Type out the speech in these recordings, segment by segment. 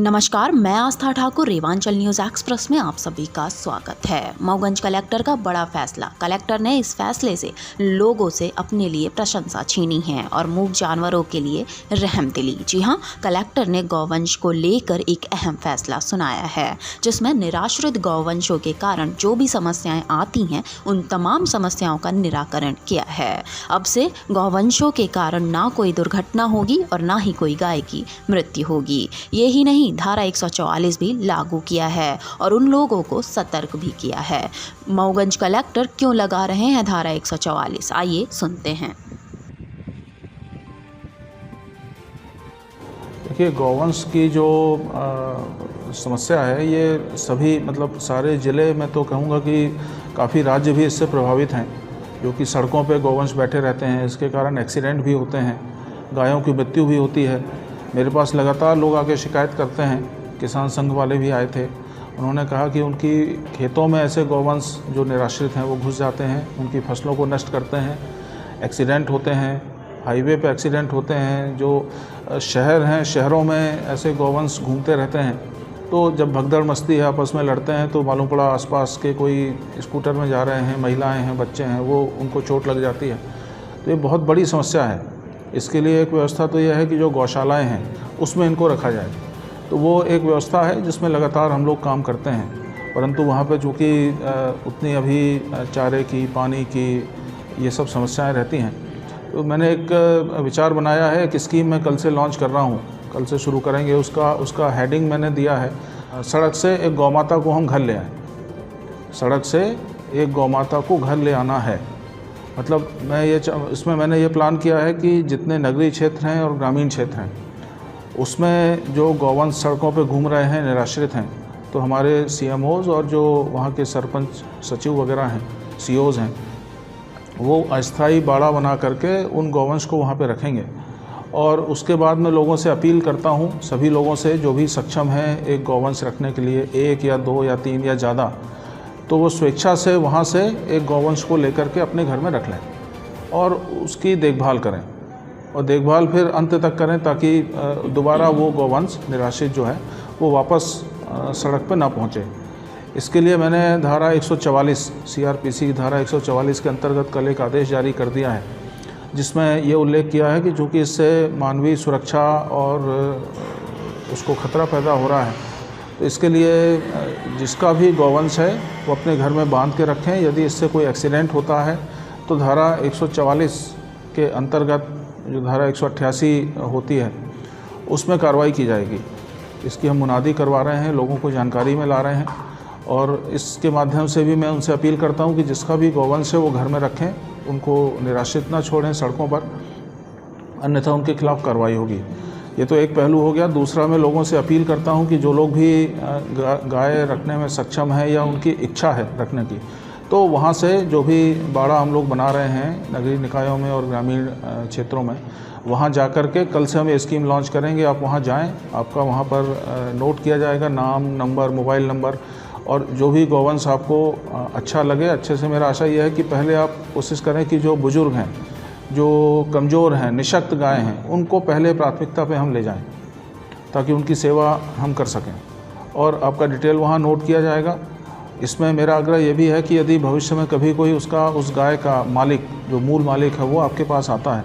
नमस्कार, मैं आस्था Thakur. Rewanchal news express में आप सभी का स्वागत है। मऊगंज कलेक्टर का बड़ा फैसला। कलेक्टर ने इस फैसले से लोगों से अपने लिए प्रशंसा छीनी है और मूक जानवरों के लिए रहम दिली। जी हां, कलेक्टर ने गौवंश को लेकर एक अहम फैसला सुनाया है, जिसमें निराश्रित गौवंशों के कारण जो भी समस्याएं आती हैं, उन तमाम समस्याओं का निराकरण किया है। अब से गौवंशों के कारण ना कोई दुर्घटना होगी और ना ही कोई गाय की मृत्यु होगी। यही नहीं, धारा 144 भी लागू किया है और उन लोगों को सतर्क भी किया है। मऊगंज कलेक्टर क्यों लगा रहे हैं धारा 144, आइए सुनते हैं। देखिए, गौवंश की जो समस्या है, ये सभी सारे ज़िले में तो कहूँगा कि काफ़ी राज्य भी इससे प्रभावित हैं, जो कि सड़कों पे गौवंश बैठे रहते हैं। इसके कारण एक्सीडेंट भी होते हैं, गायों की मृत्यु भी होती है। मेरे पास लगातार लोग आके शिकायत करते हैं। किसान संघ वाले भी आए थे, उन्होंने कहा कि उनकी खेतों में ऐसे गौवंश जो निराश्रित हैं वो घुस जाते हैं, उनकी फसलों को नष्ट करते हैं, एक्सीडेंट होते हैं, हाईवे पे एक्सीडेंट होते हैं। जो शहर हैं, शहरों में ऐसे गौवंश घूमते रहते हैं, तो जब भगदड़ मस्ती है, आपस में लड़ते हैं, तो मालूम पड़ा आसपास के कोई स्कूटर में जा रहे हैं, महिलाएं हैं, बच्चे हैं, वो उनको चोट लग जाती है। तो ये बहुत बड़ी समस्या है। इसके लिए एक व्यवस्था तो यह है कि जो गौशालाएं हैं उसमें इनको रखा जाए। तो वो एक व्यवस्था है जिसमें लगातार हम लोग काम करते हैं, परंतु वहाँ पे चूँकि उतनी अभी चारे की, पानी की, ये सब समस्याएं रहती हैं। तो मैंने एक विचार बनाया है, एक स्कीम मैं कल से लॉन्च कर रहा हूँ, कल से शुरू करेंगे। उसका हेडिंग मैंने दिया है, सड़क से एक गौमाता को हम घर ले आएँ। सड़क से एक गौमाता को घर ले आना है। इसमें मैंने ये प्लान किया है कि जितने नगरीय क्षेत्र हैं और ग्रामीण क्षेत्र हैं, उसमें जो गौवंश सड़कों पे घूम रहे हैं, निराश्रित हैं, तो हमारे सीएमओज़ और जो वहाँ के सरपंच सचिव वगैरह हैं, सीओज़ हैं, वो अस्थायी बाड़ा बना करके उन गौवंश को वहाँ पे रखेंगे। और उसके बाद मैं लोगों से अपील करता हूँ, सभी लोगों से जो भी सक्षम हैं एक गौवंश रखने के लिए, 1 या 2 या 3 या ज़्यादा, तो वो स्वेच्छा से वहाँ से एक गौवंश को लेकर के अपने घर में रख लें और उसकी देखभाल करें, और देखभाल फिर अंत तक करें, ताकि दोबारा वो गौवंश निराश्रित जो है वो वापस सड़क पर ना पहुँचे। इसके लिए मैंने धारा 144 सीआरपीसी की धारा 144 के अंतर्गत कल एक आदेश जारी कर दिया है, जिसमें ये उल्लेख किया है कि चूँकि इससे मानवीय सुरक्षा और उसको खतरा पैदा हो रहा है, तो इसके लिए जिसका भी गौवंश है वो अपने घर में बांध के रखें। यदि इससे कोई एक्सीडेंट होता है तो धारा 144 के अंतर्गत जो धारा 188 होती है उसमें कार्रवाई की जाएगी। इसकी हम मुनादी करवा रहे हैं, लोगों को जानकारी में ला रहे हैं, और इसके माध्यम से भी मैं उनसे अपील करता हूं कि जिसका भी गौवंश है वो घर में रखें, उनको निराश्रित ना छोड़ें सड़कों पर, अन्यथा उनके खिलाफ़ कार्रवाई होगी। ये तो एक पहलू हो गया। दूसरा, मैं लोगों से अपील करता हूं कि जो लोग भी गाय रखने में सक्षम है या उनकी इच्छा है रखने की, तो वहां से जो भी बाड़ा हम लोग बना रहे हैं नगरीय निकायों में और ग्रामीण क्षेत्रों में, वहां जाकर के कल से हम ये स्कीम लॉन्च करेंगे। आप वहां जाएं, आपका वहां पर नोट किया जाएगा नाम, नंबर, मोबाइल नंबर, और जो भी गौवंश आपको अच्छा लगे, अच्छे से मेरा आशा यह है कि पहले आप कोशिश करें कि जो बुजुर्ग हैं, जो कमज़ोर हैं, निशक्त गाय हैं, उनको पहले प्राथमिकता पे हम ले जाएं, ताकि उनकी सेवा हम कर सकें। और आपका डिटेल वहाँ नोट किया जाएगा। इसमें मेरा आग्रह ये भी है कि यदि भविष्य में कभी कोई उस गाय का मालिक, जो मूल मालिक है, वो आपके पास आता है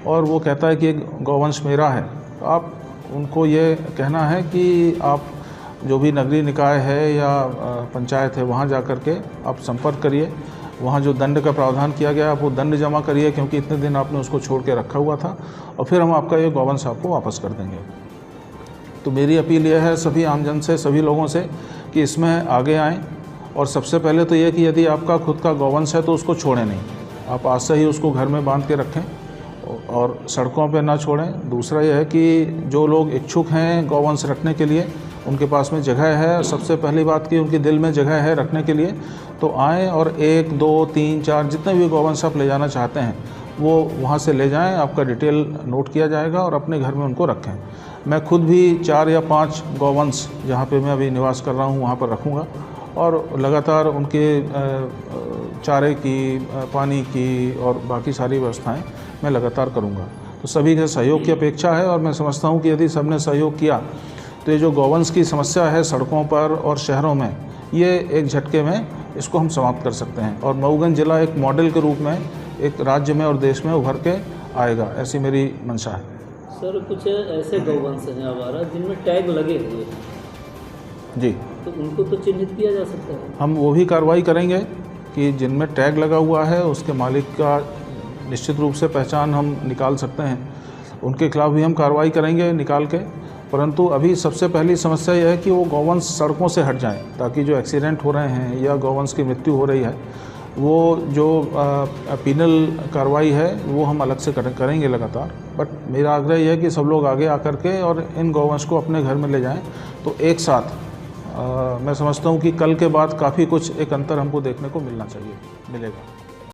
और वो कहता है कि गौवंश मेरा है, तो आप उनको ये कहना है कि आप जो भी नगरीय निकाय है या पंचायत है, वहाँ जा कर के आप संपर्क करिए। वहाँ जो दंड का प्रावधान किया गया है, आप वो दंड जमा करिए, क्योंकि इतने दिन आपने उसको छोड़ के रखा हुआ था, और फिर हम आपका ये गौवंश आपको वापस कर देंगे। तो मेरी अपील यह है सभी आमजन से, सभी लोगों से, कि इसमें आगे आएँ। और सबसे पहले तो ये कि यदि आपका खुद का गौवंश है तो उसको छोड़ें नहीं, आप आज से ही उसको घर में बांध के रखें और सड़कों पर ना छोड़ें। दूसरा यह है कि जो लोग इच्छुक हैं गौवंश रखने के लिए, उनके पास में जगह है, सबसे पहली बात कि उनके दिल में जगह है रखने के लिए, तो आएँ और 1, 2, 3, 4 जितने भी गौवंश आप ले जाना चाहते हैं वो वहाँ से ले जाएं। आपका डिटेल नोट किया जाएगा और अपने घर में उनको रखें। मैं खुद भी 4 या 5 गौवंश जहाँ पे मैं अभी निवास कर रहा हूँ वहाँ पर रखूँगा, और लगातार उनके चारे की, पानी की और बाकी सारी व्यवस्थाएँ मैं लगातार करूँगा। तो सभी के सहयोग की अपेक्षा है, और मैं समझता हूँ कि यदि सबने सहयोग किया तो ये जो गौवंश की समस्या है सड़कों पर और शहरों में, ये एक झटके में इसको हम समाप्त कर सकते हैं और मऊगंज जिला एक मॉडल के रूप में एक राज्य में और देश में उभर के आएगा, ऐसी मेरी मंशा है। सर कुछ ऐसे गौवंश हैं आवारा जिनमें टैग लगे हुए हैं, जी, तो उनको तो चिन्हित किया जा सकता है। हम वो भी कार्रवाई करेंगे कि जिनमें टैग लगा हुआ है उसके मालिक का निश्चित रूप से पहचान हम निकाल सकते हैं, उनके खिलाफ भी हम कार्रवाई करेंगे निकाल के। परंतु अभी सबसे पहली समस्या यह है कि वो गौवंश सड़कों से हट जाएं, ताकि जो एक्सीडेंट हो रहे हैं या गौवंश की मृत्यु हो रही है, वो जो पीनल कार्रवाई है वो हम अलग से करेंगे लगातार। बट मेरा आग्रह यह है कि सब लोग आगे आकर के और इन गौवंश को अपने घर में ले जाएं, तो एक साथ मैं समझता हूँ कि कल के बाद काफ़ी कुछ एक अंतर हमको देखने को मिलेगा।